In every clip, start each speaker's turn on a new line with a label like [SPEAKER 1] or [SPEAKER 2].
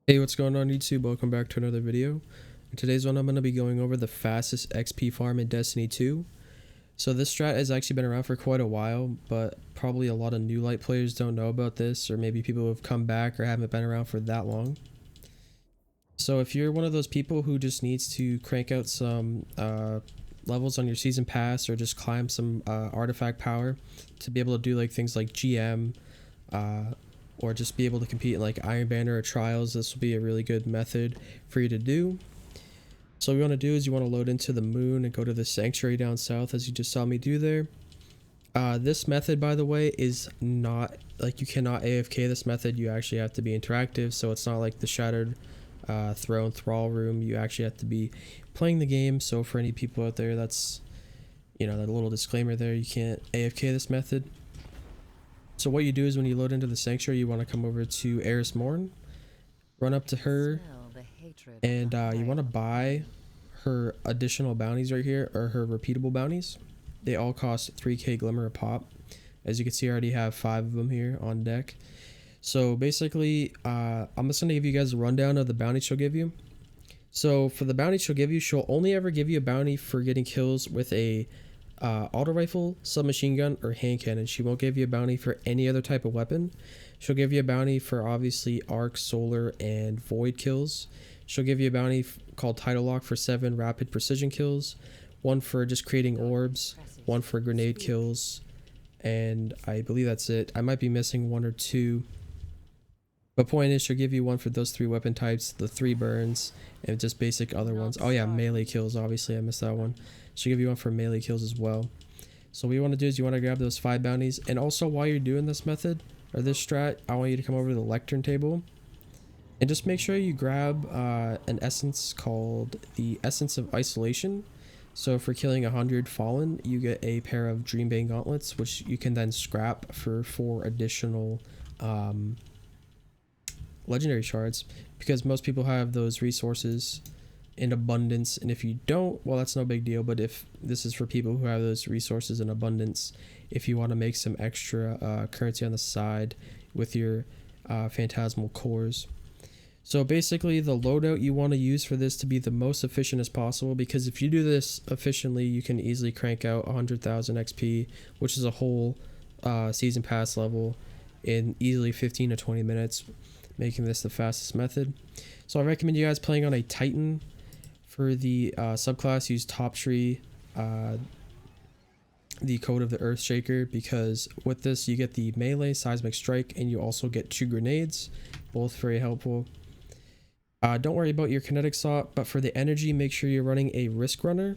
[SPEAKER 1] Hey, what's going on YouTube? Welcome back to another video. In today's one, I'm going to be going over the fastest XP farm in Destiny 2. So this strat has actually been around for quite a while, but probably a lot of new light players don't know about this, or maybe people who have come back or haven't been around for that long. So if you're one of those people who just needs to crank out some levels on your season pass or just climb some artifact power to be able to do like things like GM, or just be able to compete in like Iron Banner or Trials, this will be a really good method for you to do. So what you want to do is you want to load into the moon and go to the sanctuary down south, as you just saw me do there. This method, by the way, is not like you cannot AFK this method. You actually have to be interactive, so it's not like the Shattered Throne Thrall Room. You actually have to be playing the game. So for any people out there, that's, you know, that little disclaimer there, you can't AFK this method. So what you do is when you load into the sanctuary, you want to come over to Eris Morn, run up to her, and you want to buy her additional bounties right here, or her repeatable bounties. They all cost 3k glimmer a pop. As you can see, I already have 5 of them here on deck. So basically, I'm just going to give you guys a rundown of the bounty she'll give you. So for the bounty she'll give you, she'll only ever give you a bounty for getting kills with a auto rifle, submachine gun, or hand cannon. She won't give you a bounty for any other type of weapon. She'll give you a bounty for obviously arc, solar, and void kills. She'll give you a bounty called Title Lock for 7 rapid precision kills, 1 for just creating orbs, 1 for grenade kills, and I believe that's it. I might be missing 1 or 2. But point is, she'll give you 1 for those 3 weapon types, the 3 burns, and just basic other ones. Oh yeah, melee kills, obviously I missed that one. She'll give you 1 for melee kills as well. So what you want to do is you want to grab those 5 bounties, and also while you're doing this method, or this strat, I want you to come over to the lectern table, and just make sure you grab an essence called the Essence of Isolation. So for killing 100 Fallen, you get a pair of Dreambane Gauntlets, which you can then scrap for 4 additional legendary shards, because most people have those resources in abundance, and if you don't, well, that's no big deal. But if this is for people who have those resources in abundance, if you want to make some extra currency on the side with your phantasmal cores. So basically, the loadout you want to use for this to be the most efficient as possible, because if you do this efficiently, you can easily crank out 100,000 XP, which is a whole season pass level, in easily 15 to 20 minutes, making this the fastest method. So I recommend you guys playing on a Titan. For the subclass, use Top Tree, the Code of the Earthshaker, because with this you get the melee seismic strike, and you also get 2 grenades, both very helpful. Don't worry about your kinetic shot, but for the energy, make sure you're running a Risk Runner,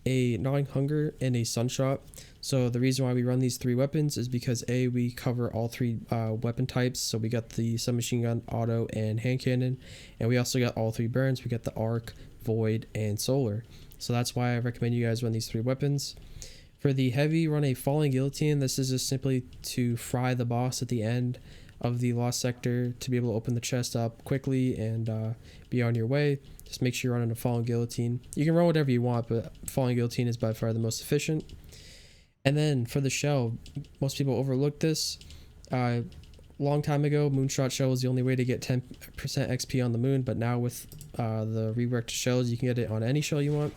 [SPEAKER 1] a Gnawing Hunger, and a Sunshot. So the reason why we run these 3 weapons is because A, we cover all 3 weapon types. So we got the submachine gun, auto, and hand cannon, and we also got all 3 burns. We got the arc, void, and solar. So that's why I recommend you guys run these 3 weapons. For the heavy, run a Falling Guillotine. This is just simply to fry the boss at the end of the Lost Sector, to be able to open the chest up quickly and be on your way. Just make sure you're running a Falling Guillotine. You can run whatever you want, but Falling Guillotine is by far the most efficient. And then for the shell, most people overlook this. Long time ago, Moonshot Shell was the only way to get 10% XP on the moon, but now with the reworked shells, you can get it on any shell you want.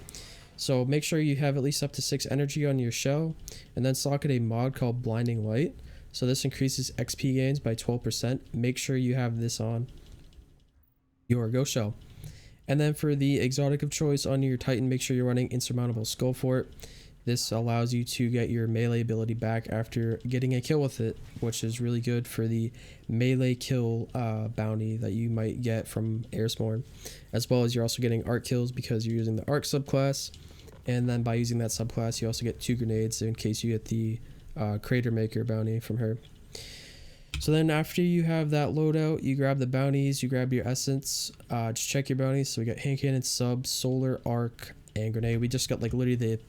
[SPEAKER 1] So make sure you have at least up to 6 energy on your shell, and then socket a mod called Blinding Light. So this increases XP gains by 12%. Make sure you have this on your Ghost Shell. And then for the exotic of choice on your Titan, make sure you're running Insurmountable Skullfort. This allows you to get your melee ability back after getting a kill with it, which is really good for the melee kill bounty that you might get from Eris Morn, as well as you're also getting arc kills because you're using the arc subclass. And then by using that subclass, you also get 2 grenades in case you get the Crater Maker bounty from her. So then after you have that loadout, you grab the bounties, you grab your essence, just check your bounties. So we got hand cannon, sub, solar, arc, and grenade. We just got like literally the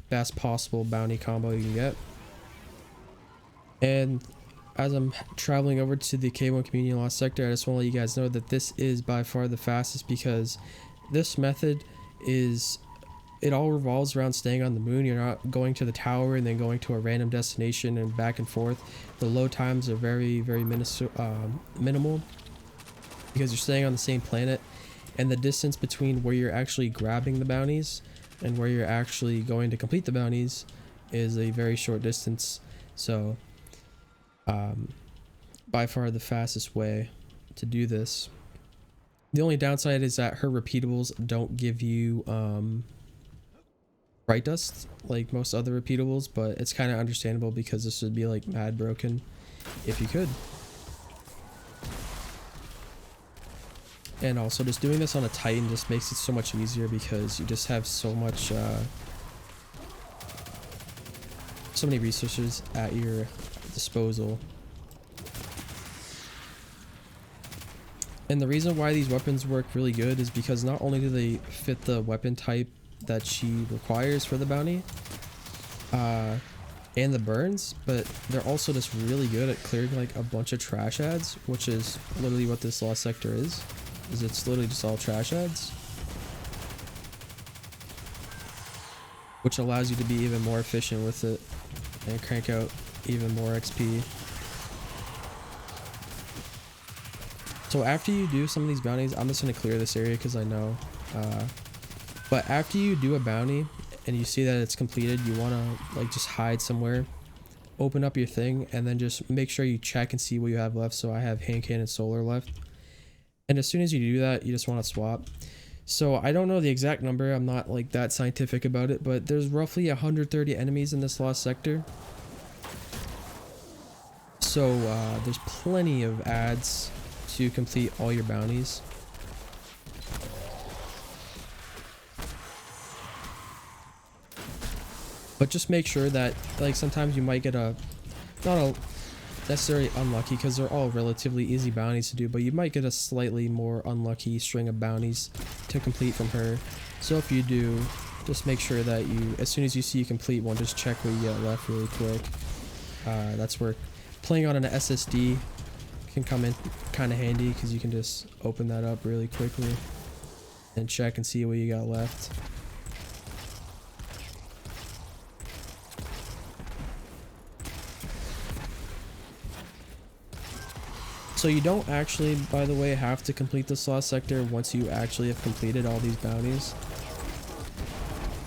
[SPEAKER 1] best possible bounty combo you can get. And as I'm traveling over to the K1 Community Lost Sector, I just want to let you guys know that this is by far the fastest, because this method is, it all revolves around staying on the moon. You're not going to the tower and then going to a random destination and back and forth. The load times are very, very minimal, because you're staying on the same planet, and the distance between where you're actually grabbing the bounties and where you're actually going to complete the bounties is a very short distance. So by far the fastest way to do this. The only downside is that her repeatables don't give you bright dust like most other repeatables, but it's kind of understandable because this would be like mad broken if you could. And also just doing this on a Titan just makes it so much easier because you just have so much so many resources at your disposal. And the reason why these weapons work really good is because not only do they fit the weapon type that she requires for the bounty and the burns, but they're also just really good at clearing like a bunch of trash ads, which is literally what this lost sector is it's literally just all trash ads, which allows you to be even more efficient with it and crank out even more XP. So after you do some of these bounties, I'm just going to clear this area because I know. But after you do a bounty and you see that it's completed, you want to like just hide somewhere, open up your thing, and then just make sure you check and see what you have left. So I have hand cannon solar left. And as soon as you do that, you just want to swap. So I don't know the exact number. I'm not like that scientific about it, but there's roughly 130 enemies in this lost sector. So there's plenty of ads to complete all your bounties. But just make sure that like sometimes you might get not a necessarily unlucky, because they're all relatively easy bounties to do, but you might get a slightly more unlucky string of bounties to complete from her. So if you do, just make sure that you, as soon as you see you complete one, just check what you get left really quick. That's where playing on an SSD can come in kind of handy, because you can just open that up really quickly and check and see what you got left. So you don't actually, by the way, have to complete this lost sector once you actually have completed all these bounties.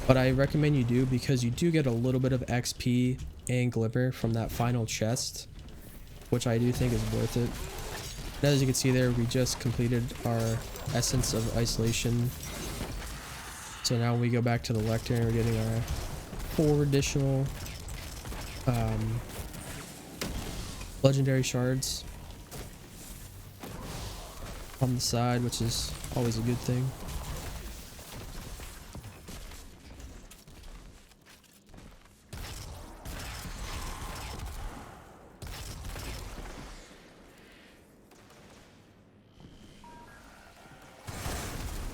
[SPEAKER 1] But I recommend you do, because you do get a little bit of XP and glimmer from that final chest, which I do think is worth it. And as you can see there, we just completed our Essence of Isolation. So now when we go back to the lectern, we're getting our 4 additional legendary shards on the side, which is always a good thing.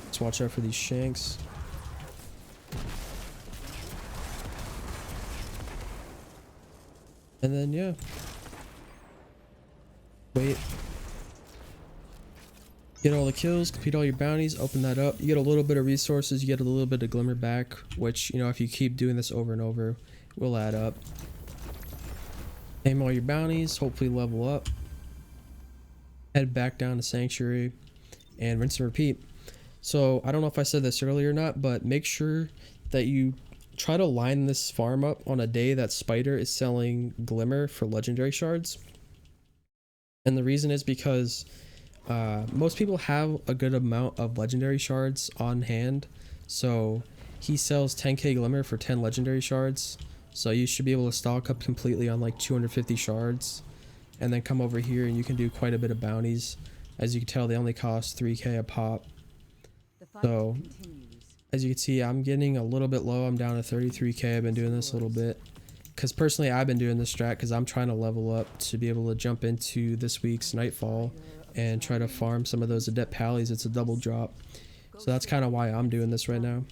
[SPEAKER 1] Let's watch out for these shanks. And then yeah, wait, get all the kills, complete all your bounties, open that up. You get a little bit of resources, you get a little bit of glimmer back, which, you know, if you keep doing this over and over, will add up. Aim all your bounties, hopefully level up, head back down to Sanctuary, and rinse and repeat. So I don't know if I said this earlier or not, but make sure that you try to line this farm up on a day that Spider is selling glimmer for legendary shards. And the reason is because most people have a good amount of legendary shards on hand. So he sells 10k glimmer for 10 legendary shards. So you should be able to stock up completely on like 250 shards, and then come over here and you can do quite a bit of bounties. As you can tell, they only cost 3k a pop. So as you can see, I'm getting a little bit low. I'm down to 33k. I've been doing this a little bit because personally I've been doing this strat because I'm trying to level up to be able to jump into this week's Nightfall and try to farm some of those adept pallies. It's a double drop, so that's kind of why I'm doing this right now.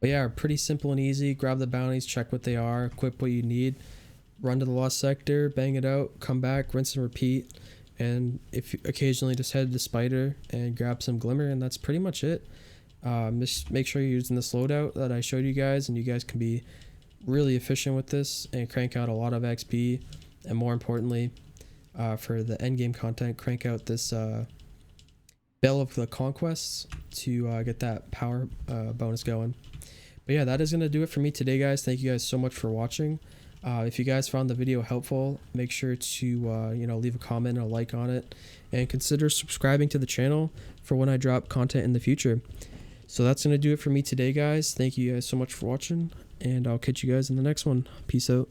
[SPEAKER 1] But yeah, pretty simple and easy. Grab the bounties, check what they are, equip what you need, run to the lost sector, bang it out, come back, rinse and repeat. And if you occasionally just head to Spider and grab some glimmer, and that's pretty much it. Just make sure you're using this loadout that I showed you guys, and you guys can be really efficient with this and crank out a lot of XP, and more importantly, for the end game content, crank out this Bell of the Conquests to get that power bonus going. But yeah, that is going to do it for me today, guys. Thank you guys so much for watching. If you guys found the video helpful, make sure to leave a comment and a like on it, and consider subscribing to the channel for when I drop content in the future. So that's going to do it for me today, guys. Thank you guys so much for watching, and I'll catch you guys in the next one. Peace out.